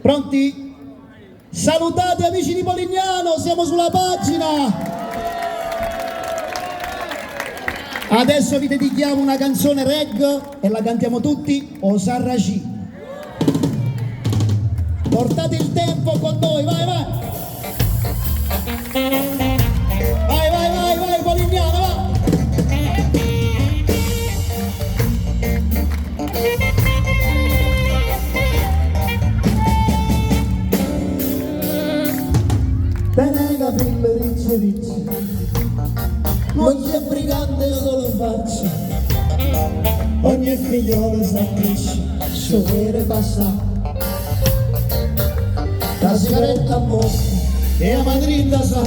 Pronti? Salutate amici di Polignano, siamo sulla pagina. Adesso vi dedichiamo una canzone reggae e la cantiamo tutti, Osarraci. Portate il tempo con noi, vai vai! Vai vai vai vai Polignano, va! Bene capille ricci ricci, non c'è brigante io te lo faccio, ogni figliolo sa cresce, sciopere passa, la sigaretta a bocca e la madrinda sa,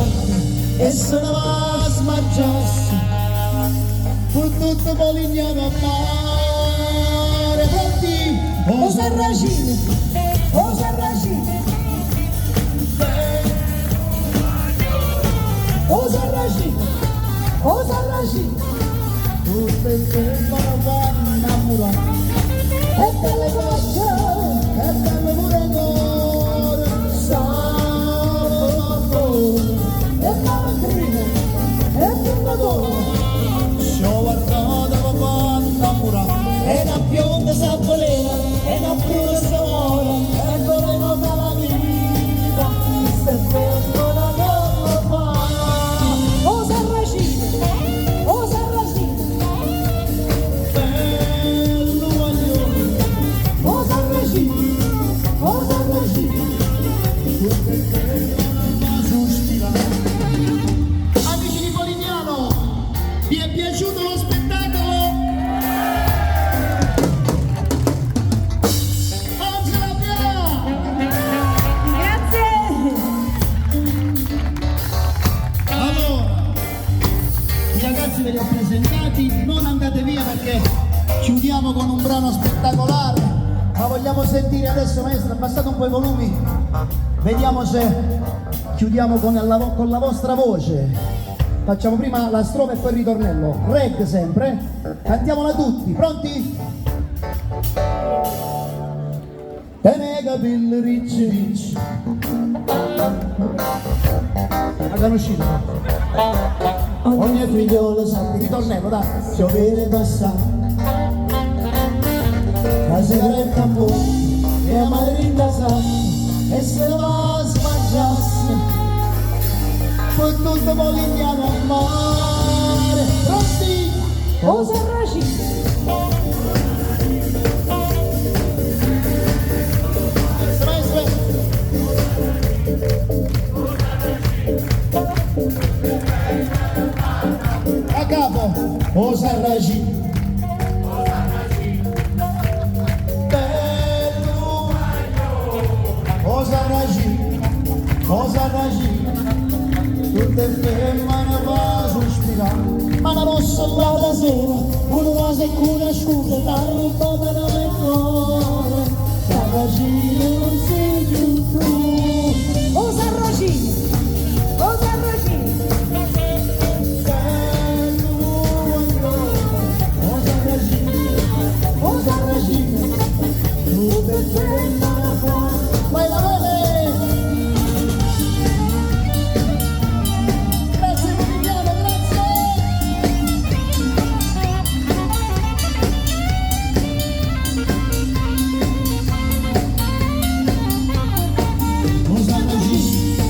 e se ne va a smangiarsi, con tutto Polignano a mare, pronti? O Sarracino, o Sarracino. O Sarraci, tutte le tempo vanno innamorati, e belle facce, e belle pure cuore, salvo, e malandrino, e filmatore, c'ho guardato quando innamorati, e la bionda s'avvoleva, e la bruna s'amora, e voleva dalla vita, se fermo la non fa. O Sarracino, o Sarracino, bello guaglione, o Sarracino, o Sarracino, tutte le ma sospirare. Amici di Polignano, vi è piaciuto lo spettacolo? Oggi l'abbiamo! Grazie! Allora, i ragazzi ve li ho presentati, non andate via perché chiudiamo con un brano spettacolare, ma vogliamo sentire adesso, maestro, abbassate un po' i volumi, vediamo se chiudiamo con la vostra voce. Facciamo prima la strofa e poi il ritornello, reggae sempre, cantiamola tutti, pronti? Bene capille ricci ricci, abbiamo uscito. Ogni figliolo sa, ritornello, dai, piovere passare, la sigaretta a bocca e la madrinda sa, e se va a smangiarsi, con tutto Polignano a mare, pronti? O Sarracino, Maestro, a capo, o Sarracino. Bello, o Sarracino, tutte le femmine va sospirare, ma la rossa la sera, una cosa e una scusa, la rubata da me cuore, Sarracino non sei più tu. o Sarracino, o Sarracino, O Sarracino, tutte le femmine va, vai la vede! Grazie Polignano, grazie! O Sarracino,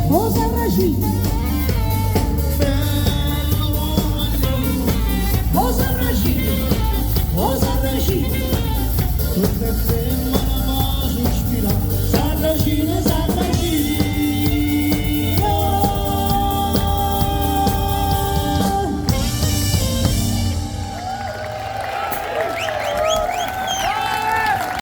o Sarracino, o Sarracino, o Sarracino, tutte le femmine va sospirare.